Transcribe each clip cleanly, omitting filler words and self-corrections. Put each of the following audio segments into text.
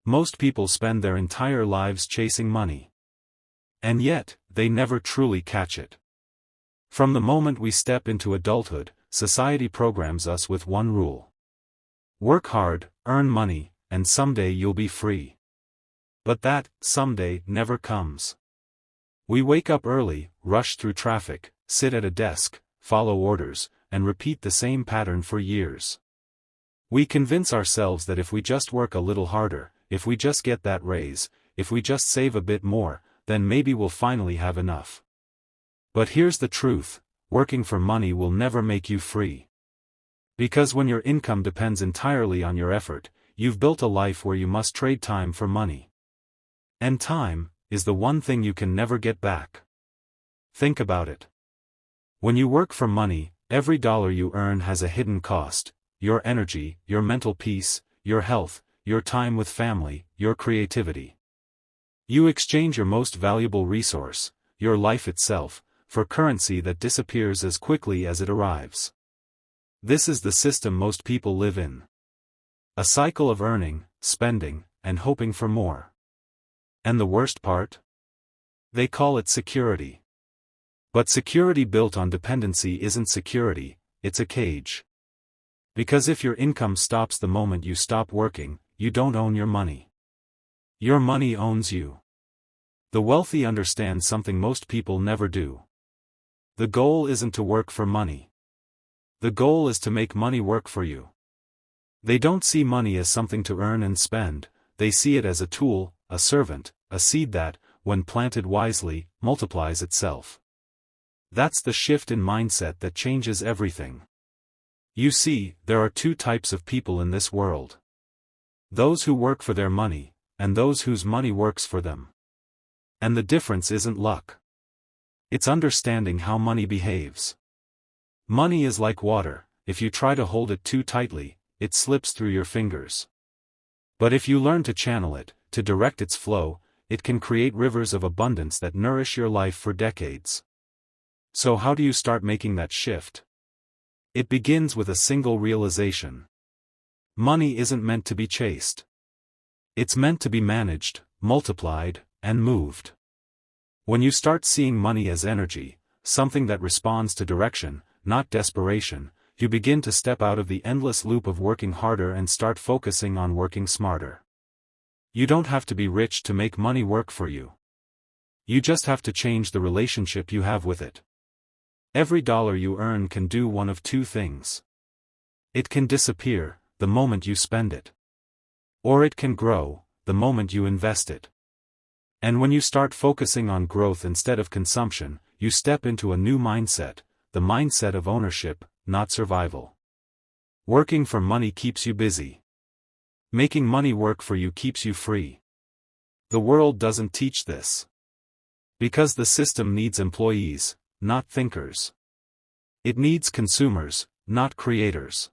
Most people spend their entire lives chasing money. And yet, they never truly catch it. From the moment we step into adulthood, society programs us with one rule. Work hard, earn money, and someday you'll be free. But that someday never comes. We wake up early, rush through traffic, sit at a desk, follow orders, and repeat the same pattern for years. We convince ourselves that if we just work a little harder, if we just get that raise, if we just save a bit more, then maybe we'll finally have enough. But here's the truth, working for money will never make you free. Because when your income depends entirely on your effort, you've built a life where you must trade time for money. And time is the one thing you can never get back. Think about it. When you work for money, every dollar you earn has a hidden cost: your energy, your mental peace, your health, your time with family, your creativity. You exchange your most valuable resource, your life itself, for currency that disappears as quickly as it arrives. This is the system most people live in. A cycle of earning, spending, and hoping for more. And the worst part? They call it security. But security built on dependency isn't security, it's a cage. Because if your income stops the moment you stop working, you don't own your money. Your money owns you. The wealthy understand something most people never do. The goal isn't to work for money. The goal is to make money work for you. They don't see money as something to earn and spend, they see it as a tool, a servant, a seed that, when planted wisely, multiplies itself. That's the shift in mindset that changes everything. You see, there are two types of people in this world. Those who work for their money, and those whose money works for them. And the difference isn't luck. It's understanding how money behaves. Money is like water, if you try to hold it too tightly, it slips through your fingers. But if you learn to channel it, to direct its flow, it can create rivers of abundance that nourish your life for decades. So how do you start making that shift? It begins with a single realization. Money isn't meant to be chased. It's meant to be managed, multiplied, and moved. When you start seeing money as energy, something that responds to direction, not desperation, you begin to step out of the endless loop of working harder and start focusing on working smarter. You don't have to be rich to make money work for you. You just have to change the relationship you have with it. Every dollar you earn can do one of two things. It can disappear, the moment you spend it. Or it can grow, the moment you invest it. And when you start focusing on growth instead of consumption, you step into a new mindset, the mindset of ownership, not survival. Working for money keeps you busy. Making money work for you keeps you free. The world doesn't teach this. Because the system needs employees, not thinkers. It needs consumers, not creators.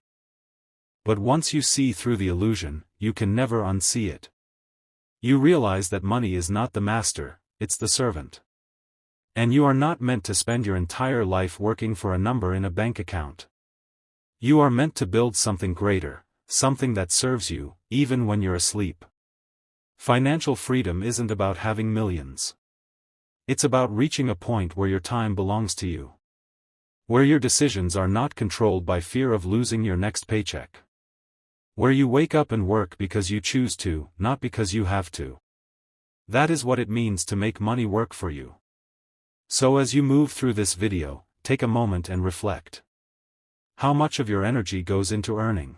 But once you see through the illusion, you can never unsee it. You realize that money is not the master, it's the servant. And you are not meant to spend your entire life working for a number in a bank account. You are meant to build something greater, something that serves you, even when you're asleep. Financial freedom isn't about having millions. It's about reaching a point where your time belongs to you. Where your decisions are not controlled by fear of losing your next paycheck. Where you wake up and work because you choose to, not because you have to. That is what it means to make money work for you. So as you move through this video, take a moment and reflect. How much of your energy goes into earning?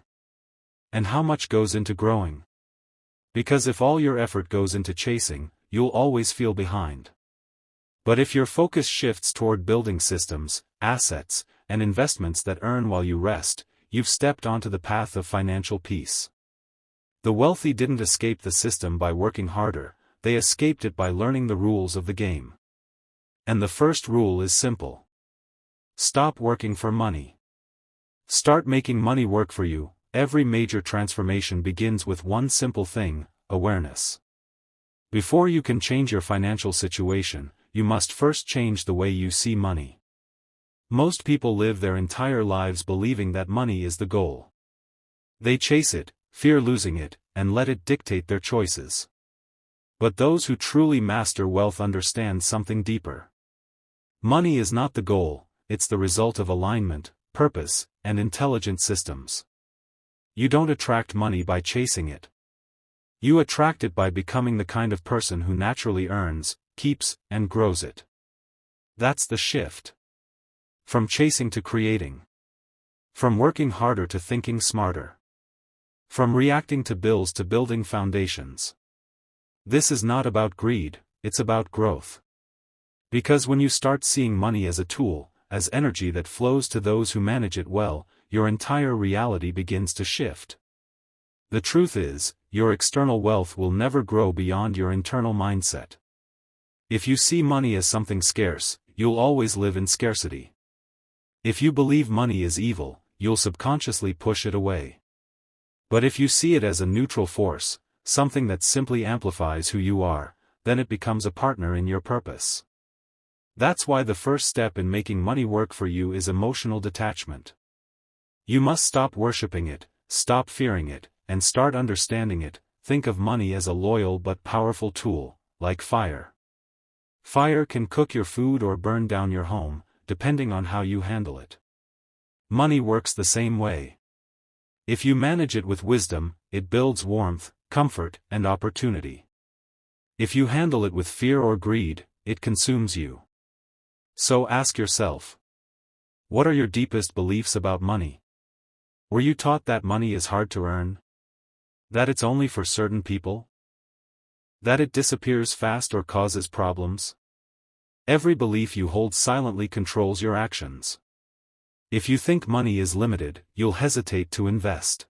And how much goes into growing? Because if all your effort goes into chasing, you'll always feel behind. But if your focus shifts toward building systems, assets, and investments that earn while you rest, you've stepped onto the path of financial peace. The wealthy didn't escape the system by working harder, they escaped it by learning the rules of the game. And the first rule is simple. Stop working for money. Start making money work for you. Every major transformation begins with one simple thing, awareness. Before you can change your financial situation, you must first change the way you see money. Most people live their entire lives believing that money is the goal. They chase it, fear losing it, and let it dictate their choices. But those who truly master wealth understand something deeper. Money is not the goal, it's the result of alignment, purpose, and intelligent systems. You don't attract money by chasing it. You attract it by becoming the kind of person who naturally earns, keeps, and grows it. That's the shift. From chasing to creating. From working harder to thinking smarter. From reacting to bills to building foundations. This is not about greed, it's about growth. Because when you start seeing money as a tool, as energy that flows to those who manage it well, your entire reality begins to shift. The truth is, your external wealth will never grow beyond your internal mindset. If you see money as something scarce, you'll always live in scarcity. If you believe money is evil, you'll subconsciously push it away. But if you see it as a neutral force, something that simply amplifies who you are, then it becomes a partner in your purpose. That's why the first step in making money work for you is emotional detachment. You must stop worshipping it, stop fearing it, and start understanding it. Think of money as a loyal but powerful tool, like fire. Fire can cook your food or burn down your home, depending on how you handle it. Money works the same way. If you manage it with wisdom, it builds warmth, comfort, and opportunity. If you handle it with fear or greed, it consumes you. So ask yourself, what are your deepest beliefs about money? Were you taught that money is hard to earn? That it's only for certain people? That it disappears fast or causes problems? Every belief you hold silently controls your actions. If you think money is limited, you'll hesitate to invest.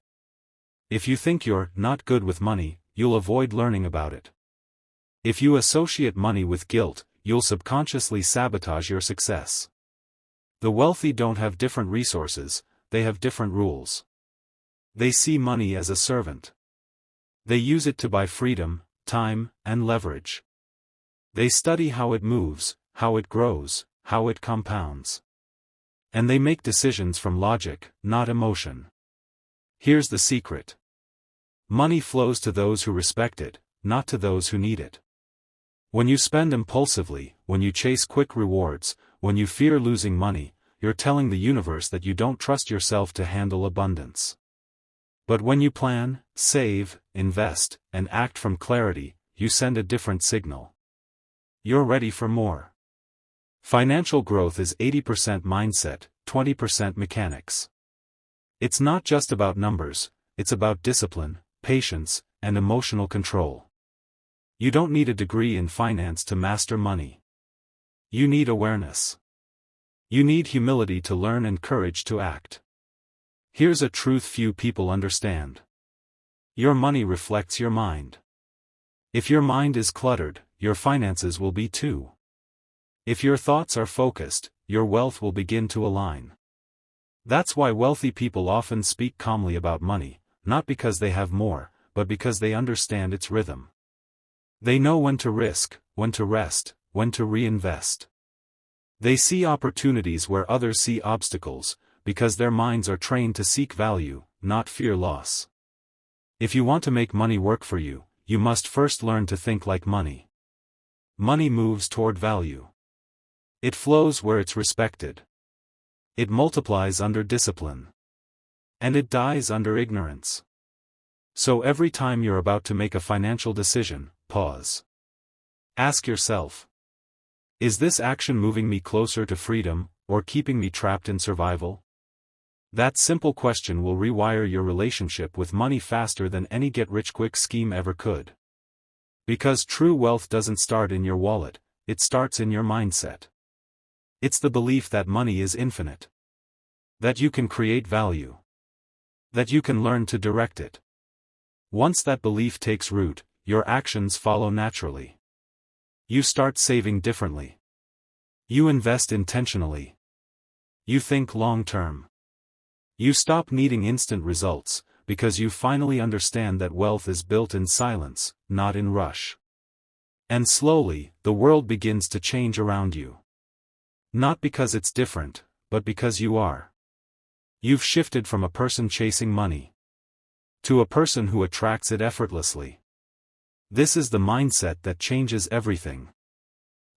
If you think you're not good with money, you'll avoid learning about it. If you associate money with guilt, you'll subconsciously sabotage your success. The wealthy don't have different resources, they have different rules. They see money as a servant. They use it to buy freedom, time, and leverage. They study how it moves, how it grows, how it compounds. And they make decisions from logic, not emotion. Here's the secret. Money flows to those who respect it, not to those who need it. When you spend impulsively, when you chase quick rewards, when you fear losing money, you're telling the universe that you don't trust yourself to handle abundance. But when you plan, save, invest, and act from clarity, you send a different signal. You're ready for more. Financial growth is 80% mindset, 20% mechanics. It's not just about numbers, it's about discipline, patience, and emotional control. You don't need a degree in finance to master money. You need awareness. You need humility to learn and courage to act. Here's a truth few people understand. Your money reflects your mind. If your mind is cluttered, your finances will be too. If your thoughts are focused, your wealth will begin to align. That's why wealthy people often speak calmly about money, not because they have more, but because they understand its rhythm. They know when to risk, when to rest, when to reinvest. They see opportunities where others see obstacles, because their minds are trained to seek value, not fear loss. If you want to make money work for you, you must first learn to think like money. Money moves toward value. It flows where it's respected. It multiplies under discipline. And it dies under ignorance. So every time you're about to make a financial decision, pause. Ask yourself, is this action moving me closer to freedom, or keeping me trapped in survival? That simple question will rewire your relationship with money faster than any get-rich-quick scheme ever could. Because true wealth doesn't start in your wallet, it starts in your mindset. It's the belief that money is infinite. That you can create value. That you can learn to direct it. Once that belief takes root, your actions follow naturally. You start saving differently. You invest intentionally. You think long-term. You stop needing instant results, because you finally understand that wealth is built in silence, not in rush. And slowly, the world begins to change around you. Not because it's different, but because you are. You've shifted from a person chasing money to a person who attracts it effortlessly. This is the mindset that changes everything.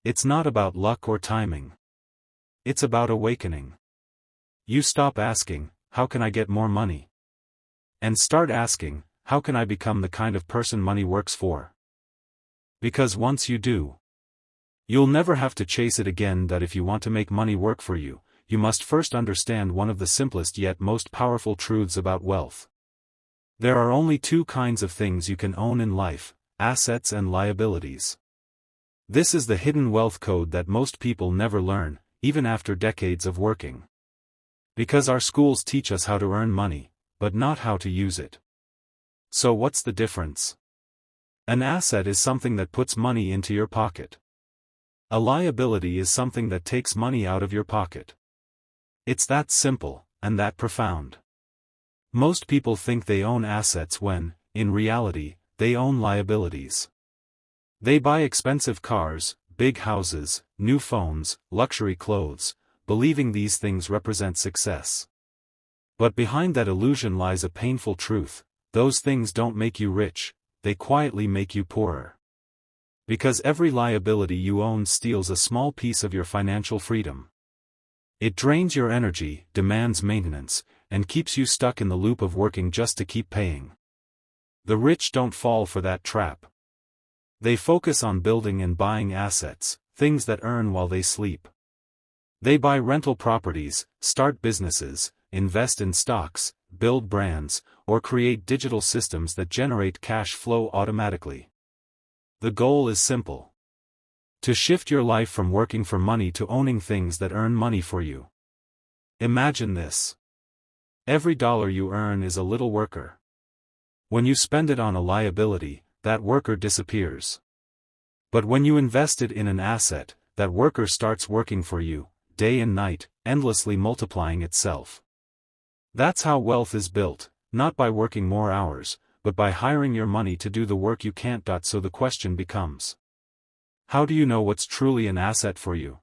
It's not about luck or timing. It's about awakening. You stop asking, how can I get more money? And start asking, how can I become the kind of person money works for? Because once you do, you'll never have to chase it again. That if you want to make money work for you, you must first understand one of the simplest yet most powerful truths about wealth. There are only two kinds of things you can own in life: assets and liabilities. This is the hidden wealth code that most people never learn, even after decades of working. Because our schools teach us how to earn money, but not how to use it. So what's the difference? An asset is something that puts money into your pocket. A liability is something that takes money out of your pocket. It's that simple, and that profound. Most people think they own assets when, in reality, they own liabilities. They buy expensive cars, big houses, new phones, luxury clothes, believing these things represent success. But behind that illusion lies a painful truth: those things don't make you rich, they quietly make you poorer. Because every liability you own steals a small piece of your financial freedom. It drains your energy, demands maintenance, and keeps you stuck in the loop of working just to keep paying. The rich don't fall for that trap. They focus on building and buying assets, things that earn while they sleep. They buy rental properties, start businesses, invest in stocks, build brands, or create digital systems that generate cash flow automatically. The goal is simple: to shift your life from working for money to owning things that earn money for you. Imagine this. Every dollar you earn is a little worker. When you spend it on a liability, that worker disappears. But when you invest it in an asset, that worker starts working for you, day and night, endlessly multiplying itself. That's how wealth is built, not by working more hours, but by hiring your money to do the work you can't. So the question becomes: how do you know what's truly an asset for you?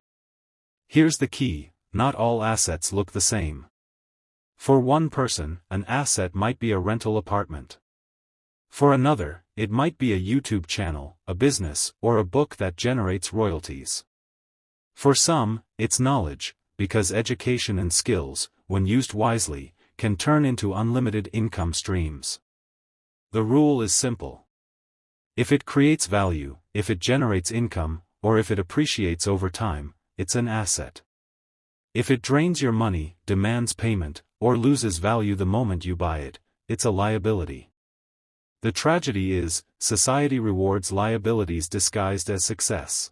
Here's the key: not all assets look the same. For one person, an asset might be a rental apartment. For another, it might be a YouTube channel, a business, or a book that generates royalties. For some, it's knowledge, because education and skills, when used wisely, can turn into unlimited income streams. The rule is simple. If it creates value, if it generates income, or if it appreciates over time, it's an asset. If it drains your money, demands payment, or loses value the moment you buy it, it's a liability. The tragedy is, society rewards liabilities disguised as success.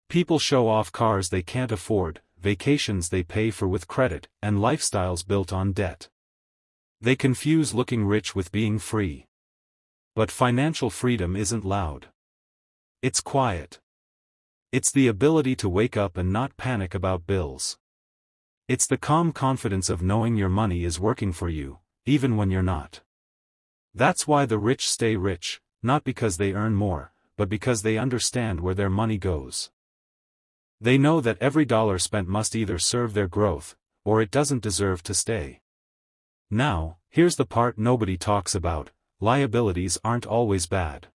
People show off cars they can't afford, vacations they pay for with credit, and lifestyles built on debt. They confuse looking rich with being free. But financial freedom isn't loud. It's quiet. It's the ability to wake up and not panic about bills. It's the calm confidence of knowing your money is working for you, even when you're not. That's why the rich stay rich, not because they earn more, but because they understand where their money goes. They know that every dollar spent must either serve their growth, or it doesn't deserve to stay. Now, here's the part nobody talks about: liabilities aren't always bad.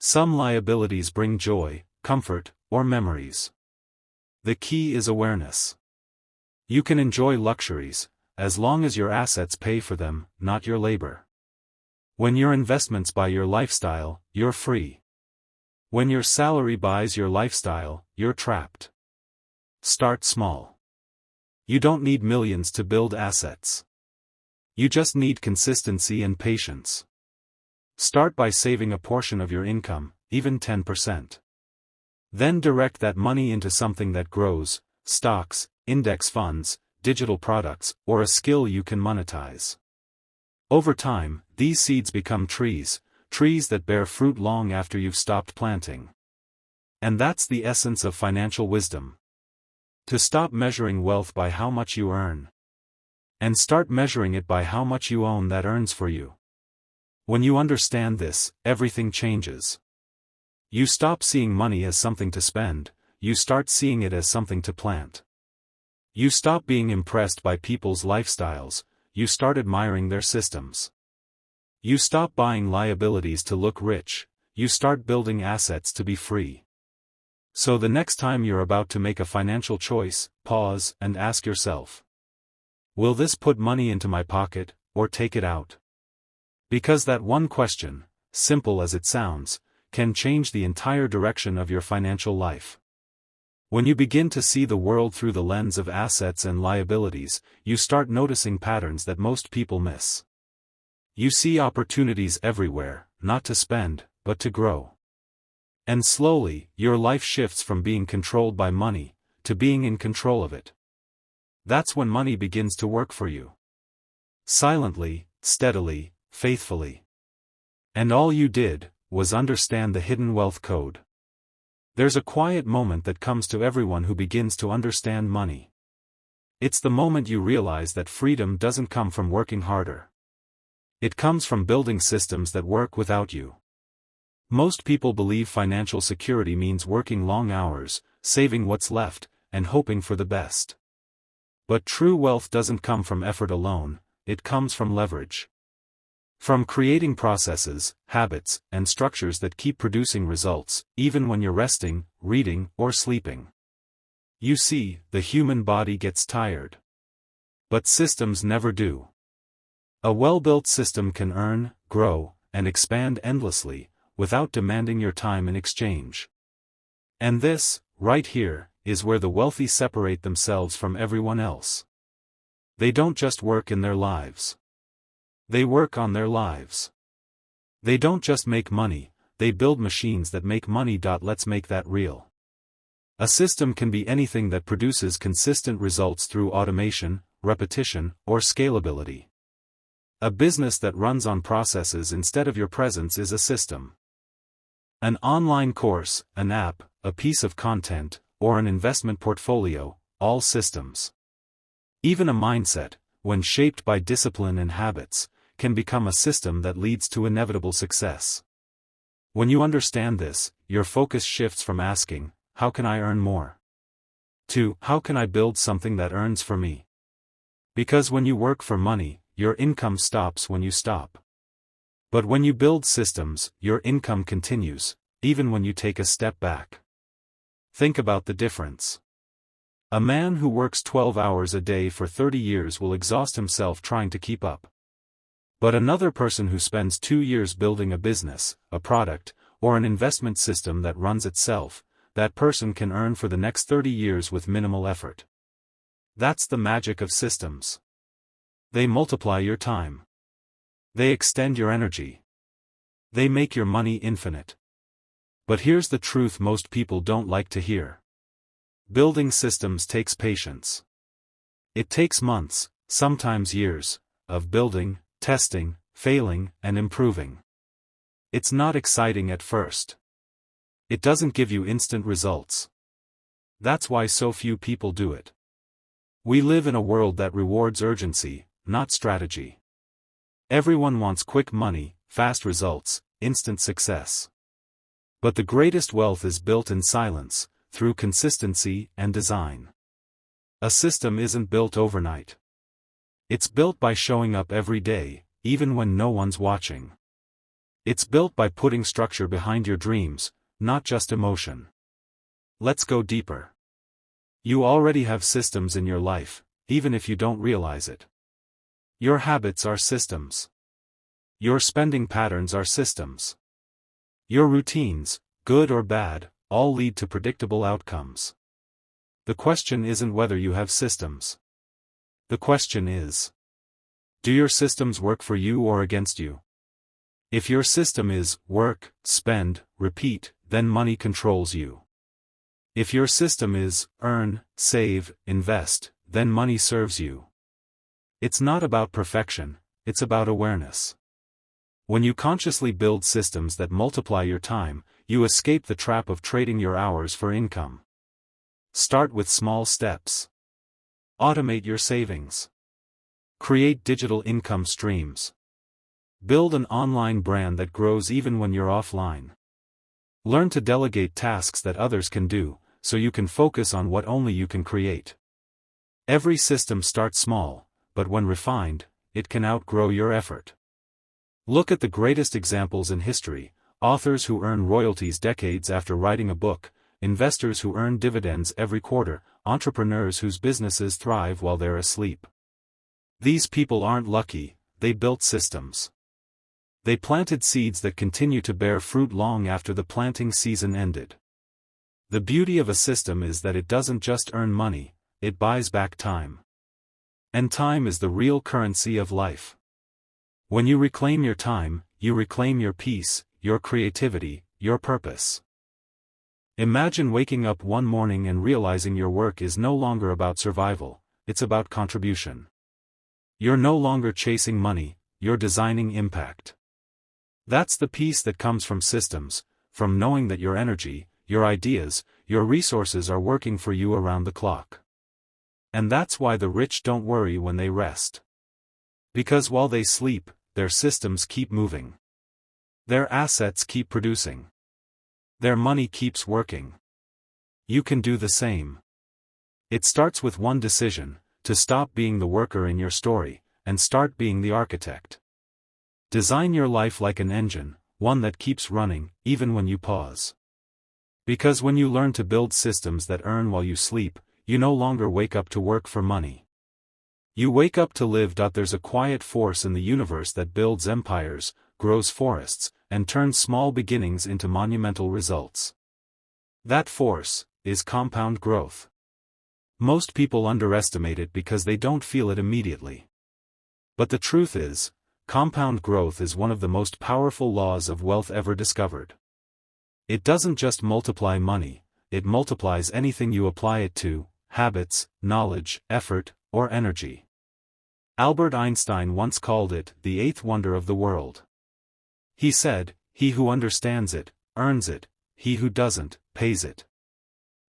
Some liabilities bring joy, comfort, or memories. The key is awareness. You can enjoy luxuries, as long as your assets pay for them, not your labor. When your investments buy your lifestyle, you're free. When your salary buys your lifestyle, you're trapped. Start small. You don't need millions to build assets. You just need consistency and patience. Start by saving a portion of your income, even 10%. Then direct that money into something that grows: stocks, index funds, digital products, or a skill you can monetize. Over time, these seeds become trees that bear fruit long after you've stopped planting. And that's the essence of financial wisdom. To stop measuring wealth by how much you earn, and start measuring it by how much you own that earns for you. When you understand this, everything changes. You stop seeing money as something to spend, you start seeing it as something to plant. You stop being impressed by people's lifestyles, you start admiring their systems. You stop buying liabilities to look rich, you start building assets to be free. So the next time you're about to make a financial choice, pause and ask yourself, will this put money into my pocket, or take it out? Because that one question, simple as it sounds, can change the entire direction of your financial life. When you begin to see the world through the lens of assets and liabilities, you start noticing patterns that most people miss. You see opportunities everywhere, not to spend, but to grow. And slowly, your life shifts from being controlled by money, to being in control of it. That's when money begins to work for you. Silently, steadily, faithfully. And all you did was understand the hidden wealth code. There's a quiet moment that comes to everyone who begins to understand money. It's the moment you realize that freedom doesn't come from working harder. It comes from building systems that work without you. Most people believe financial security means working long hours, saving what's left, and hoping for the best. But true wealth doesn't come from effort alone, it comes from leverage. From creating processes, habits, and structures that keep producing results, even when you're resting, reading, or sleeping. You see, the human body gets tired. But systems never do. A well-built system can earn, grow, and expand endlessly, without demanding your time in exchange. And this, right here, is where the wealthy separate themselves from everyone else. They don't just work in their lives. They work on their lives. They don't just make money, they build machines that make money. Let's make that real. A system can be anything that produces consistent results through automation, repetition, or scalability. A business that runs on processes instead of your presence is a system. An online course, an app, a piece of content, or an investment portfolio, all systems. Even a mindset, when shaped by discipline and habits, can become a system that leads to inevitable success. When you understand this, your focus shifts from asking, how can I earn more? To, how can I build something that earns for me? Because when you work for money, your income stops when you stop. But when you build systems, your income continues, even when you take a step back. Think about the difference. A man who works 12 hours a day for 30 years will exhaust himself trying to keep up. But another person who spends 2 years building a business, a product, or an investment system that runs itself, that person can earn for the next 30 years with minimal effort. That's the magic of systems. They multiply your time. They extend your energy. They make your money infinite. But here's the truth most people don't like to hear. Building systems takes patience. It takes months, sometimes years, of building, testing, failing, and improving. It's not exciting at first. It doesn't give you instant results. That's why so few people do it. We live in a world that rewards urgency, not strategy. Everyone wants quick money, fast results, instant success. But the greatest wealth is built in silence, through consistency and design. A system isn't built overnight. It's built by showing up every day, even when no one's watching. It's built by putting structure behind your dreams, not just emotion. Let's go deeper. You already have systems in your life, even if you don't realize it. Your habits are systems. Your spending patterns are systems. Your routines, good or bad, all lead to predictable outcomes. The question isn't whether you have systems. The question is, do your systems work for you or against you? If your system is work, spend, repeat, then money controls you. If your system is earn, save, invest, then money serves you. It's not about perfection, it's about awareness. When you consciously build systems that multiply your time, you escape the trap of trading your hours for income. Start with small steps. Automate your savings. Create digital income streams. Build an online brand that grows even when you're offline. Learn to delegate tasks that others can do, so you can focus on what only you can create. Every system starts small, but when refined, it can outgrow your effort. Look at the greatest examples in history: authors who earn royalties decades after writing a book, investors who earn dividends every quarter, entrepreneurs whose businesses thrive while they're asleep. These people aren't lucky, they built systems. They planted seeds that continue to bear fruit long after the planting season ended. The beauty of a system is that it doesn't just earn money, it buys back time. And time is the real currency of life. When you reclaim your time, you reclaim your peace, your creativity, your purpose. Imagine waking up one morning and realizing your work is no longer about survival, it's about contribution. You're no longer chasing money, you're designing impact. That's the peace that comes from systems, from knowing that your energy, your ideas, your resources are working for you around the clock. And that's why the rich don't worry when they rest. Because while they sleep, their systems keep moving. Their assets keep producing. Their money keeps working. You can do the same. It starts with one decision: to stop being the worker in your story, and start being the architect. Design your life like an engine, one that keeps running, even when you pause. Because when you learn to build systems that earn while you sleep, you no longer wake up to work for money. You wake up to live. There's a quiet force in the universe that builds empires, grows forests, and turns small beginnings into monumental results. That force is compound growth. Most people underestimate it because they don't feel it immediately. But the truth is, compound growth is one of the most powerful laws of wealth ever discovered. It doesn't just multiply money, it multiplies anything you apply it to: habits, knowledge, effort, or energy. Albert Einstein once called it the eighth wonder of the world. He said, "He who understands it, earns it, he who doesn't, pays it."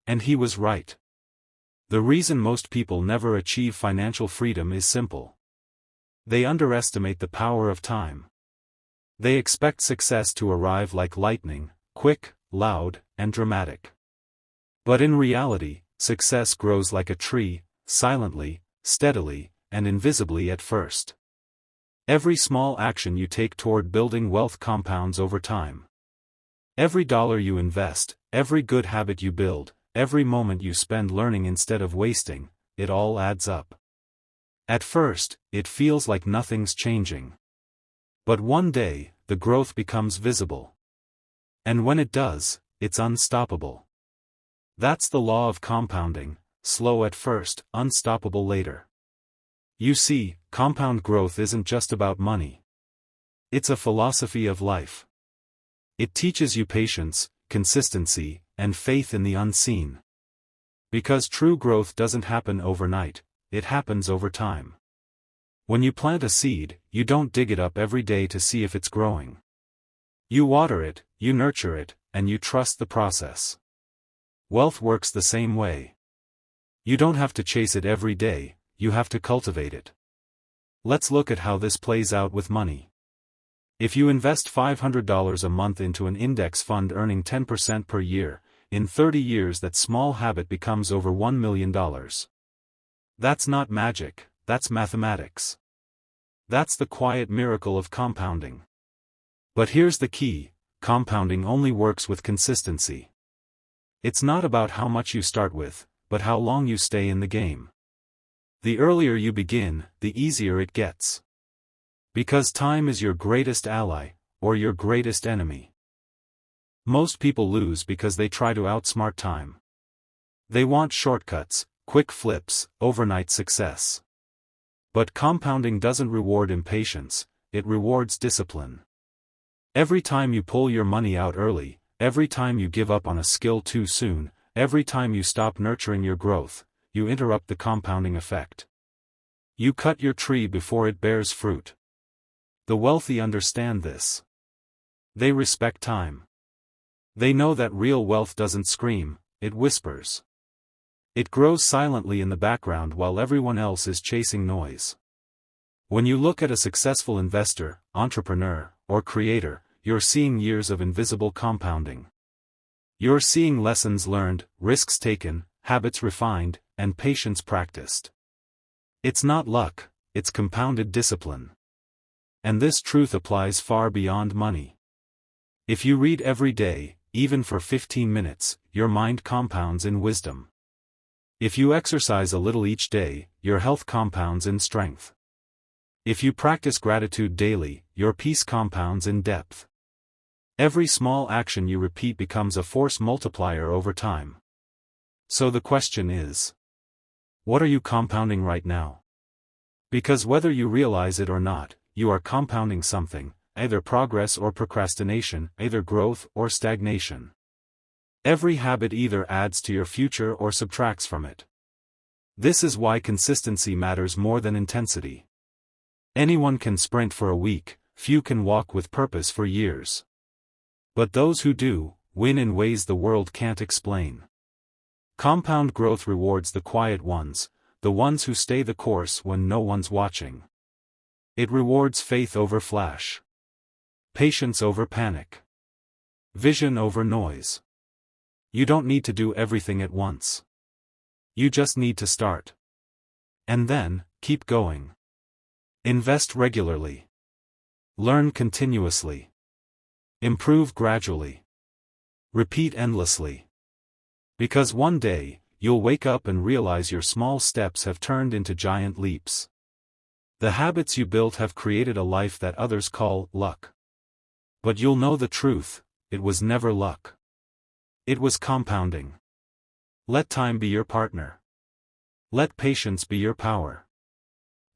And he was right. The reason most people never achieve financial freedom is simple. They underestimate the power of time. They expect success to arrive like lightning, quick, loud, and dramatic. But in reality, success grows like a tree, silently, steadily, and invisibly at first. Every small action you take toward building wealth compounds over time. Every dollar you invest, every good habit you build, every moment you spend learning instead of wasting, it all adds up. At first, it feels like nothing's changing. But one day, the growth becomes visible. And when it does, it's unstoppable. That's the law of compounding: slow at first, unstoppable later. You see, compound growth isn't just about money. It's a philosophy of life. It teaches you patience, consistency, and faith in the unseen. Because true growth doesn't happen overnight, it happens over time. When you plant a seed, you don't dig it up every day to see if it's growing. You water it, you nurture it, and you trust the process. Wealth works the same way. You don't have to chase it every day, you have to cultivate it. Let's look at how this plays out with money. If you invest $500 a month into an index fund earning 10% per year, in 30 years that small habit becomes over $1 million. That's not magic, that's mathematics. That's the quiet miracle of compounding. But here's the key: compounding only works with consistency. It's not about how much you start with, but how long you stay in the game. The earlier you begin, the easier it gets. Because time is your greatest ally, or your greatest enemy. Most people lose because they try to outsmart time. They want shortcuts, quick flips, overnight success. But compounding doesn't reward impatience, it rewards discipline. Every time you pull your money out early, every time you give up on a skill too soon, every time you stop nurturing your growth, you interrupt the compounding effect. You cut your tree before it bears fruit. The wealthy understand this. They respect time. They know that real wealth doesn't scream, it whispers. It grows silently in the background while everyone else is chasing noise. When you look at a successful investor, entrepreneur, or creator, you're seeing years of invisible compounding. You're seeing lessons learned, risks taken, habits refined, and patience practiced. It's not luck, it's compounded discipline. And this truth applies far beyond money. If you read every day, even for 15 minutes, your mind compounds in wisdom. If you exercise a little each day, your health compounds in strength. If you practice gratitude daily, your peace compounds in depth. Every small action you repeat becomes a force multiplier over time. So the question is, what are you compounding right now? Because whether you realize it or not, you are compounding something, either progress or procrastination, either growth or stagnation. Every habit either adds to your future or subtracts from it. This is why consistency matters more than intensity. Anyone can sprint for a week, few can walk with purpose for years. But those who do, win in ways the world can't explain. Compound growth rewards the quiet ones, the ones who stay the course when no one's watching. It rewards faith over flash, patience over panic, vision over noise. You don't need to do everything at once. You just need to start. And then, keep going. Invest regularly. Learn continuously. Improve gradually. Repeat endlessly. Because one day, you'll wake up and realize your small steps have turned into giant leaps. The habits you built have created a life that others call luck. But you'll know the truth, it was never luck. It was compounding. Let time be your partner. Let patience be your power.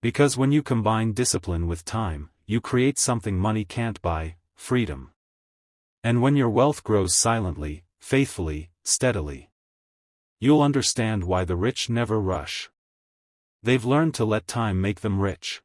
Because when you combine discipline with time, you create something money can't buy, freedom. And when your wealth grows silently, faithfully, steadily, you'll understand why the rich never rush. They've learned to let time make them rich.